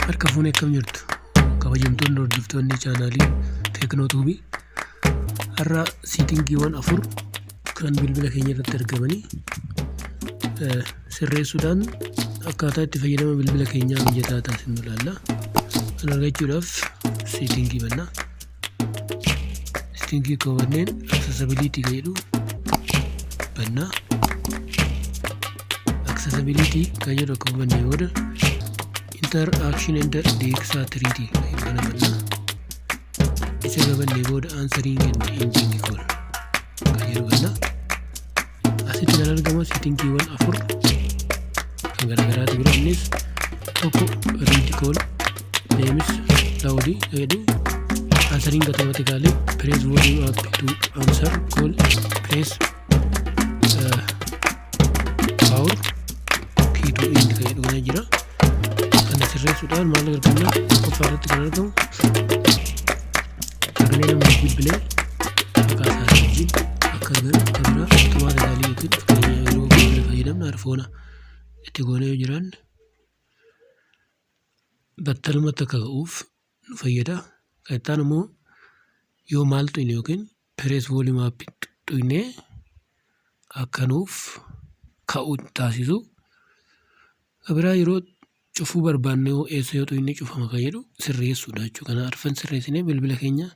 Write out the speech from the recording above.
Harka fuunee akkam jirtu kabajamtoonni hordoftoonni chaanaalii Teeknootuubii har'a siitingiiwwan 4 kan bilbila keenya irratti argamanii sirreessuudhaan akkaataa itti fayyadama bilbila keenyaa mijataa taasisnu ilaalla. Kana argachuudhaaf siitingii bannaa. Siitingii koowwanneen accessibility jedhu bannaa. Accessibility kan jedhu akka hubannee booda interaction and dexterity kan bannaa. Isa gabannee booda answering and ending call kan jedhu bannaa. Asitti kan argamu siitingiiwwan 4 kan garaagaraatu jira. Innis tokko read call, names, loud jedhu, answering automatically, press volume up to answer call, press power key to end kan jedhu kana jira. Kana sirreessuudhaan maal arganna qofa irratti kan argamu kanneen nama bilbilee akkaataa wajjin akka biraa automaatikaalii yookiin fakkeenya yeroo bilbila fayyadamnu arfoona itti goonee yoo jiraanne battalumatti akka ka'uuf nu fayyada. Kan itti aanu immoo yoo maal xuyne yookiin press volume up xuyne akka nuuf ka'u taasisu. Biraa yeroo cufuu barbaanne eessa yoo xuyne cufama kan jedhu sirreessuudha jechuudha. Kana arfan sirreessinee bilbila keenya